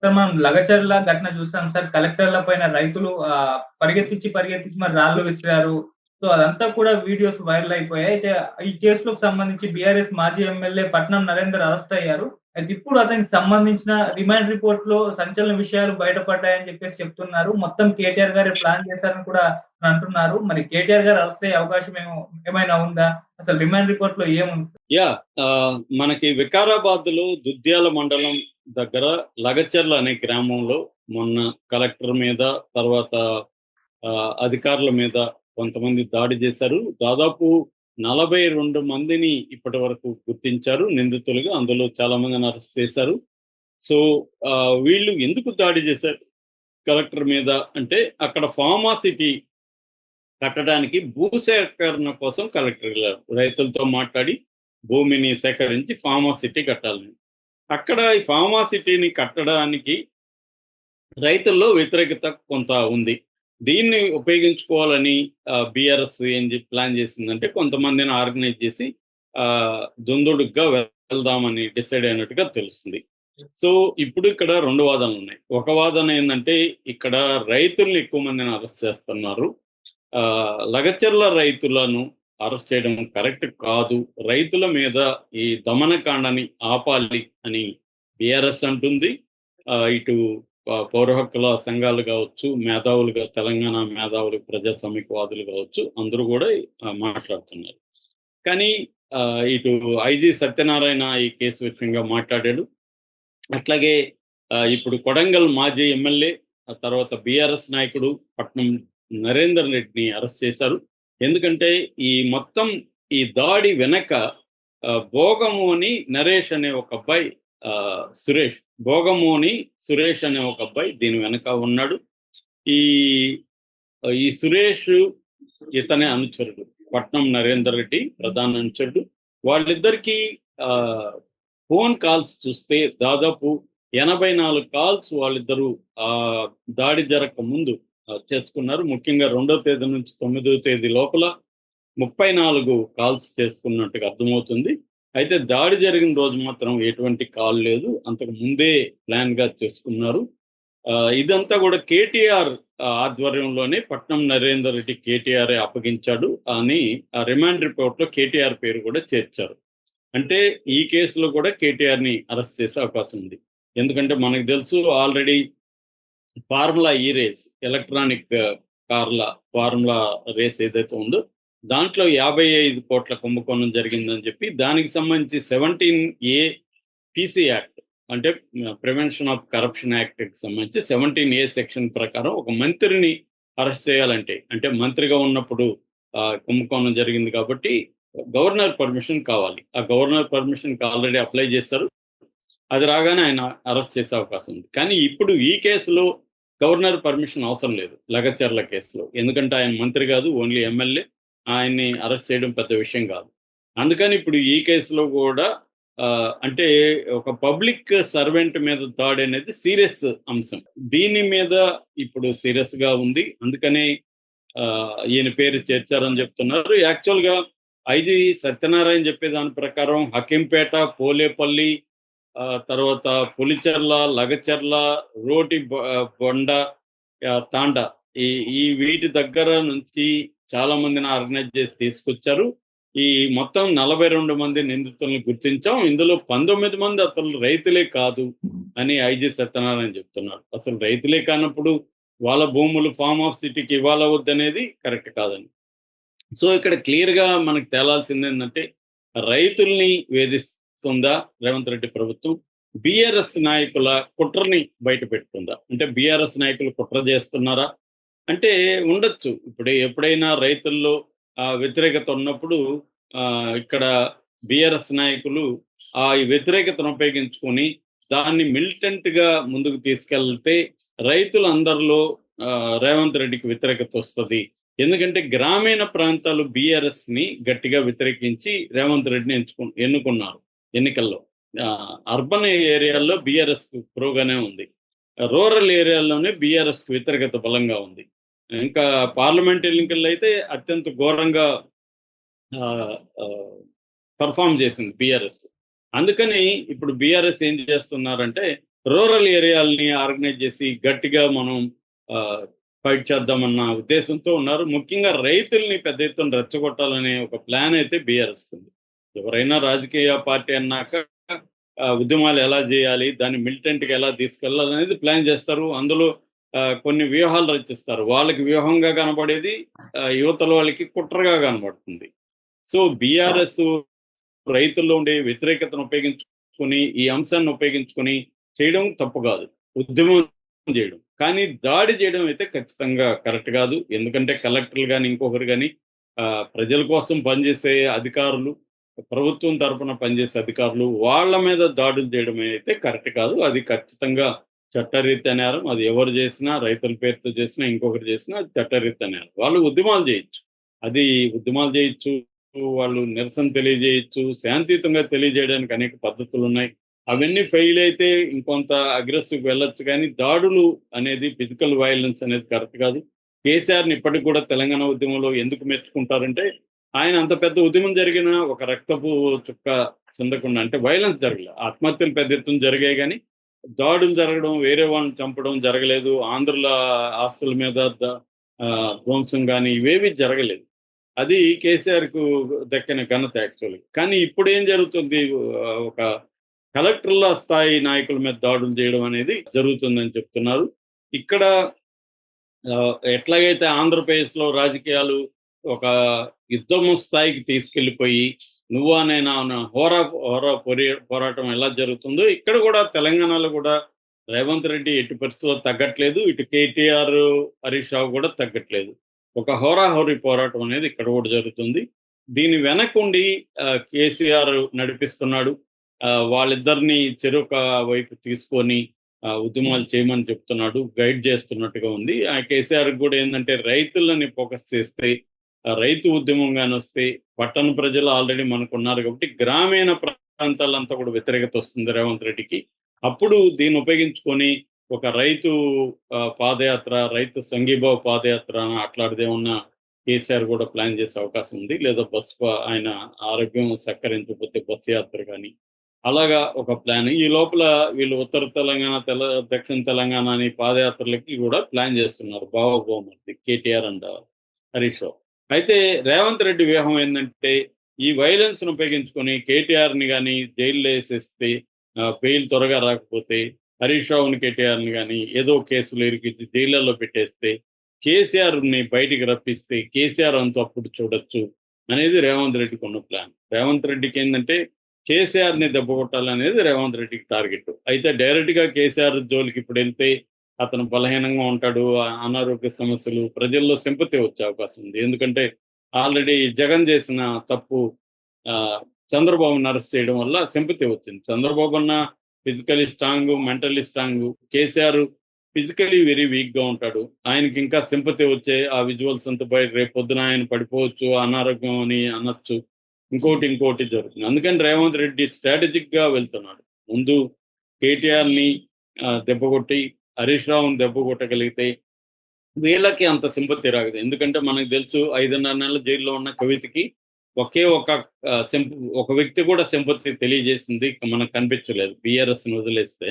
Sir మనం లగచర్ల ఘటన చూసాం సార్. కలెక్టర్ల పైన రైతులు పరిగెత్తించి మరి రాళ్ళు విసిరారు. సో, అదంతా కూడా వీడియోస్ వైరల్ అయిపోయాయి. అయితే ఈ కేసులోకి సంబంధించి బీఆర్ఎస్ మాజీ ఎమ్మెల్యే పట్నం నరేందర్ అరెస్ట్ అయ్యారు. అయితే ఇప్పుడు అతనికి సంబంధించిన రిమాండ్ రిపోర్ట్‌లో సంచలన విషయాలు బయటపడ్డాయని చెప్పేసి చెప్తున్నారు. మొత్తం కేటీఆర్ గారే ప్లాన్ చేశారని కూడా అంటున్నారు. మరి కేటీఆర్ గారు అరెస్ట్ అయ్యే అవకాశం ఏమైనా ఉందా? అసలు రిమాండ్ రిపోర్ట్‌లో ఏముంది? యాహ్! మనకి వికారాబాద్‌లో దుద్యాల మండలం దగ్గర లగచర్ల అనే గ్రామంలో మొన్న కలెక్టర్ మీద, తర్వాత అధికారుల మీద కొంతమంది దాడి చేశారు. దాదాపు 42 మందిని ఇప్పటివరకు గుర్తించారు నిందితులుగా. అందులో చాలా మందిని అరెస్ట్ చేశారు. సో, వీళ్ళు ఎందుకు దాడి చేశారు కలెక్టర్ మీద అంటే, అక్కడ ఫార్మాసిటీ కట్టడానికి భూసేకరణ కోసం కలెక్టర్ ఎళ్లారు. రైతులతో మాట్లాడి భూమిని సేకరించి ఫార్మాసిటీ కట్టాలని. అక్కడ ఈ ఫార్మాసిటీని కట్టడానికి రైతుల్లో వ్యతిరేకత కొంత ఉంది. దీన్ని ఉపయోగించుకోవాలని బీఆర్ఎస్ ప్లాన్ చేసిందంటే కొంతమందిని ఆర్గనైజ్ చేసి దుందుడుగ్గా వెళ్దామని డిసైడ్ అయినట్టుగా తెలుస్తుంది. సో ఇప్పుడు ఇక్కడ 2 వాదనలున్నాయి. ఒక వాదన ఏందంటే ఇక్కడ రైతుల్ని ఎక్కువ మందిని అరెస్ట్ చేస్తున్నారు. లగచర్ల రైతులను అరెస్ట్ చేయడం కరెక్ట్ కాదు. రైతుల మీద ఈ దమనకాండని ఆపాలి అని బీఆర్ఎస్ అంటుంది. ఇటు పౌర హక్కుల సంఘాలు కావచ్చు, మేధావులుగా తెలంగాణ మేధావులు, ప్రజాస్వామికవాదులు కావచ్చు, అందరూ కూడా మాట్లాడుతున్నారు. కానీ ఇటు ఐజీ సత్యనారాయణ ఈ కేసు విషయంగా మాట్లాడాడు. అట్లాగే ఇప్పుడు కొడంగల్ మాజీ ఎమ్మెల్యే, ఆ తర్వాత బీఆర్ఎస్ నాయకుడు పట్నం నరేందర్ రెడ్డిని అరెస్ట్ చేశారు. ఎందుకంటే ఈ మొత్తం ఈ దాడి వెనక భోగమోని నరేష్ అనే ఒక అబ్బాయి, భోగమోని సురేష్ అనే ఒక అబ్బాయి దీని వెనక ఉన్నాడు. ఈ ఈ సురేష్ ఇతనే అనుచరుడు, పట్నం నరేందర్ రెడ్డి ప్రధాన అనుచరుడు. వాళ్ళిద్దరికీ ఫోన్ కాల్స్ చూస్తే దాదాపు 84 కాల్స్ వాళ్ళిద్దరూ దాడి జరగక ముందు చేసుకున్నారు. ముఖ్యంగా 2వ తేదీ నుంచి 9వ తేదీ లోపల 34 కాల్స్ చేసుకున్నట్టుగా అర్థమవుతుంది. అయితే దాడి జరిగిన రోజు మాత్రం ఎటువంటి కాల్ లేదు. అంతకు ముందే ప్లాన్ గా చేసుకున్నారు. ఇదంతా కూడా కేటీఆర్ ఆధ్వర్యంలోనే పట్నం నరేందర్ రెడ్డి కేటీఆర్ అప్పగించాడు అని రిమాండ్ రిపోర్ట్ లో కేటీఆర్ పేరు కూడా చేర్చారు. అంటే ఈ కేసులో కూడా కేటీఆర్ ని అరెస్ట్ చేసే అవకాశం ఉంది. ఎందుకంటే మనకు తెలుసు ఆల్రెడీ ఫార్ములా ఈ రేస్, ఎలక్ట్రానిక్ కార్ల ఫార్ములా రేస్ ఏదైతే ఉందో దాంట్లో 55 కోట్ల కుంభకోణం జరిగిందని చెప్పి దానికి సంబంధించి 17A పీసీ యాక్ట్ అంటే ప్రివెన్షన్ ఆఫ్ కరప్షన్ యాక్ట్ కి సంబంధించి 17A సెక్షన్ ప్రకారం ఒక మంత్రిని అరెస్ట్ చేయాలంటే, అంటే మంత్రిగా ఉన్నప్పుడు కుంభకోణం జరిగింది కాబట్టి గవర్నర్ పర్మిషన్ కావాలి. ఆ గవర్నర్ పర్మిషన్ కి ఆల్రెడీ అప్లై చేశారు. అది రాగానే ఆయన అరెస్ట్ చేసే అవకాశం ఉంది. కానీ ఇప్పుడు ఈ కేసులో గవర్నర్ పర్మిషన్ అవసరం లేదు లగచర్ల కేసులో. ఎందుకంటే ఆయన మంత్రి కాదు, ఓన్లీ ఎమ్మెల్యే. ఆయన్ని అరెస్ట్ చేయడం పెద్ద విషయం కాదు. అందుకని ఇప్పుడు ఈ కేసులో కూడా అంటే ఒక పబ్లిక్ సర్వెంట్ మీద దాడి అనేది సీరియస్ అంశం. దీని మీద ఇప్పుడు సీరియస్ గా ఉంది. అందుకనే ఈయన పేరు చేర్చారని చెప్తున్నారు. యాక్చువల్ గా ఐజీ సత్యనారాయణ చెప్పే దాని ప్రకారం హకీంపేట, పోలేపల్లి, తర్వాత పులిచెర్ల, లగచర్ల, రోటి బొండ, తాండా ఈ వీటి దగ్గర నుంచి చాలా మందిని ఆర్గనైజ్ చేసి తీసుకొచ్చారు. ఈ మొత్తం 42 మంది నిందితులను గుర్తించాం. ఇందులో 19 మంది అసలు రైతులే కాదు అని ఐజీ సత్యనారాయణ చెప్తున్నారు. అసలు రైతులే కానప్పుడు వాళ్ళ భూములు ఫార్మ్ ఆఫ్ సిటీకి ఇవ్వాలవద్దనేది కరెక్ట్ కాదని. సో ఇక్కడ క్లియర్ గా మనకు తేలాల్సింది ఏంటంటే రైతుల్ని వేధిస్తుందా రేవంత్ రెడ్డి ప్రభుత్వం, బీఆర్ఎస్ నాయకుల కుట్రని బయట పెడుతుందా? అంటే బీఆర్ఎస్ నాయకులు కుట్ర చేస్తున్నారా అంటే ఉండొచ్చు. ఇప్పుడు ఎప్పుడైనా రైతుల్లో వ్యతిరేకత ఉన్నప్పుడు ఇక్కడ బీఆర్ఎస్ నాయకులు ఆ వ్యతిరేకతను ఉపయోగించుకొని దాన్ని మిలిటెంట్ గా ముందుకు తీసుకెళ్తే రైతులందరిలో రేవంత్ రెడ్డికి వ్యతిరేకత వస్తుంది. ఎందుకంటే గ్రామీణ ప్రాంతాలు బీఆర్ఎస్ ని గట్టిగా వ్యతిరేకించి రేవంత్ రెడ్డిని ఎన్నుకున్నారు ఎన్నికల్లో. అర్బన్ ఏరియాల్లో బీఆర్ఎస్ కు ప్రోగానే ఉంది, రూరల్ ఏరియాల్లోనే బీఆర్ఎస్ కు వ్యతిరేకత బలంగా ఉంది. ఇంకా పార్లమెంట్ ఎన్నికల్లో అయితే అత్యంత ఘోరంగా పర్ఫామ్ చేసింది బీఆర్ఎస్. అందుకని ఇప్పుడు బీఆర్ఎస్ ఏం చేస్తున్నారంటే రూరల్ ఏరియాలని ఆర్గనైజ్ చేసి గట్టిగా మనం ఫైట్ చేద్దామన్న ఉద్దేశంతో ఉన్నారు. ముఖ్యంగా రైతుల్ని పెద్ద ఎత్తున రెచ్చగొట్టాలనే ఒక ప్లాన్ అయితే బీఆర్ఎస్ ఉంది. ఎవరైనా రాజకీయ పార్టీ అన్నాక ఉద్యమాలు ఎలా చేయాలి, దాన్ని మిలిటెంట్గా ఎలా తీసుకెళ్లాలి అనేది ప్లాన్ చేస్తారు. అందులో కొన్ని వ్యూహాలు రచిస్తారు. వాళ్ళకి వ్యూహంగా కనబడేది యువతల వాళ్ళకి కుట్రగా కనబడుతుంది. సో బీఆర్ఎస్ రైతుల్లో ఉండే వ్యతిరేకతను ఉపయోగించుకొని ఈ అంశాన్ని ఉపయోగించుకొని చేయడం తప్పు కాదు, ఉద్యమం చేయడం. కానీ దాడి చేయడం అయితే ఖచ్చితంగా కరెక్ట్ కాదు. ఎందుకంటే కలెక్టర్లు కానీ ఇంకొకరు కానీ ప్రజల కోసం పనిచేసే అధికారులు, ప్రభుత్వం తరపున పనిచేసే అధికారులు వాళ్ళ మీద దాడులు చేయడం అయితే కరెక్ట్ కాదు. అది ఖచ్చితంగా చట్టరీత్యా నేరం. అది ఎవరు చేసినా, రైతుల పేరుతో చేసినా, ఇంకొకరు చేసినా అది చట్టరీత్యా నేరం. వాళ్ళు ఉద్యమాలు చేయొచ్చు, అది ఉద్యమాలు చేయొచ్చు, వాళ్ళు నిరసన తెలియజేయచ్చు, శాంతియుతంగా తెలియజేయడానికి అనేక పద్ధతులు ఉన్నాయి. అవన్నీ ఫెయిల్ అయితే ఇంకొంత అగ్రెసివ్ వెళ్ళొచ్చు. కానీ దాడులు అనేది, ఫిజికల్ వైలెన్స్ అనేది కరెక్ట్ కాదు. కేసీఆర్ని ఇప్పటికి కూడా తెలంగాణ ఉద్యమంలో ఎందుకు మెచ్చుకుంటారంటే ఆయన అంత పెద్ద ఉద్యమం జరిగిన ఒక రక్తపు చుక్క చెందకుండా, అంటే వైలెన్స్ జరగలేదు. ఆత్మహత్యలు పెద్ద ఎత్తున జరిగాయి కానీ దాడులు జరగడం, వేరే వాళ్ళని చంపడం జరగలేదు. ఆంధ్రుల ఆస్తుల మీద ధ్వంసం కానీ ఇవేవి జరగలేదు. అది కేసీఆర్కు దక్కిన ఘనత యాక్చువల్లీ. కానీ ఇప్పుడు ఏం జరుగుతుంది, ఒక కలెక్టర్ల స్థాయి నాయకుల మీద దాడులు చేయడం అనేది జరుగుతుందని చెప్తున్నారు. ఇక్కడ ఎట్లాగైతే ఆంధ్రప్రదేశ్లో రాజకీయాలు ఒక యుద్ధము స్థాయికి తీసుకెళ్లిపోయి నువ్వా నేనా హోరా హోరా పోరాటం ఎలా జరుగుతుందో ఇక్కడ కూడా తెలంగాణలో కూడా రేవంత్ రెడ్డి ఎట్టి పరిస్థితుల్లో తగ్గట్లేదు. ఇటు కేటీఆర్, హరీష్ రావు కూడా తగ్గట్లేదు. ఒక హోరాహోరీ పోరాటం అనేది ఇక్కడ కూడా జరుగుతుంది. దీని వెనకుండి కేసీఆర్ నడిపిస్తున్నాడు. వాళ్ళిద్దరిని చెరొక వైపు తీసుకొని ఉద్యమాలు చేయమని చెప్తున్నాడు, గైడ్ చేస్తున్నట్టుగా ఉంది. ఆ కేసీఆర్ కూడా ఏంటంటే రైతులని ఫోకస్ చేస్తే, రైతు ఉద్యమంగానే వస్తే, పట్టణ ప్రజలు ఆల్రెడీ మనకు ఉన్నారు కాబట్టి గ్రామీణ ప్రాంతాలంతా కూడా వ్యతిరేకత వస్తుంది రేవంత్ రెడ్డికి. అప్పుడు దీన్ని ఉపయోగించుకొని ఒక రైతు పాదయాత్ర, రైతు సంఘీభావ పాదయాత్ర అట్లాంటిదేమన్నా కేసీఆర్ కూడా ప్లాన్ చేసే అవకాశం ఉంది. లేదా ఆయన ఆరోగ్యం సహకరించకపోతే బస్సు యాత్ర కానీ అలాగా ఒక ప్లాన్. ఈ లోపల వీళ్ళు ఉత్తర తెలంగాణ, దక్షిణ తెలంగాణ అని పాదయాత్రలకి కూడా ప్లాన్ చేస్తున్నారు బావభౌమర్ది కేటీఆర్ అండ్ హరీష్ రావు. అయితే రేవంత్ రెడ్డి వ్యూహం ఏంటంటే ఈ వైలెన్స్ ను ఉపయోగించుకొని కేటీఆర్ని కానీ జైల్లో వేసేస్తే, బెయిల్ త్వరగా రాకపోతే హరీష్ రావుని, కేటీఆర్ని కానీ ఏదో కేసులు ఇరికించి జైళ్లలో పెట్టేస్తే, కేసీఆర్ని బయటికి రప్పిస్తే కేసీఆర్ అంతా అప్పుడు చూడొచ్చు అనేది రేవంత్ రెడ్డికి ఉన్న ప్లాన్. రేవంత్ రెడ్డికి ఏంటంటే కేసీఆర్ని దెబ్బ కొట్టాలనేది రేవంత్ రెడ్డికి టార్గెట్. అయితే డైరెక్ట్గా కేసీఆర్ జోలికి ఇప్పుడు వెళ్తే అతను బలహీనంగా ఉంటాడు, అనారోగ్య సమస్యలు, ప్రజల్లో సింపతి వచ్చే అవకాశం ఉంది. ఎందుకంటే ఆల్రెడీ జగన్ చేసిన తప్పు చంద్రబాబుని అరెస్ట్ చేయడం వల్ల సింపతి వచ్చింది. చంద్రబాబు అన్న physically strong, mentally strong. KCR physically very వీక్గా ఉంటాడు. ఆయనకి ఇంకా సింపతి వచ్చే ఆ విజువల్స్ అంతా బయట రేపు పొద్దున ఆయన పడిపోవచ్చు, అనారోగ్యం అని అనొచ్చు, ఇంకోటి జరుగుతుంది. అందుకని రేవంత్ రెడ్డి స్ట్రాటజిక్గా వెళ్తున్నాడు. ముందు కేటీఆర్ని దెబ్బకొట్టి హరీష్ రావుని దెబ్బ కొట్టగలిగితే వీళ్ళకి అంత సింపతి రాగదు. ఎందుకంటే మనకు తెలుసు 5.5 నెలల జైల్లో ఉన్న కవితకి ఒకే ఒక వ్యక్తి కూడా సింపతి తెలియజేసింది మనకు కనిపించలేదు బీఆర్ఎస్ని వదిలేస్తే.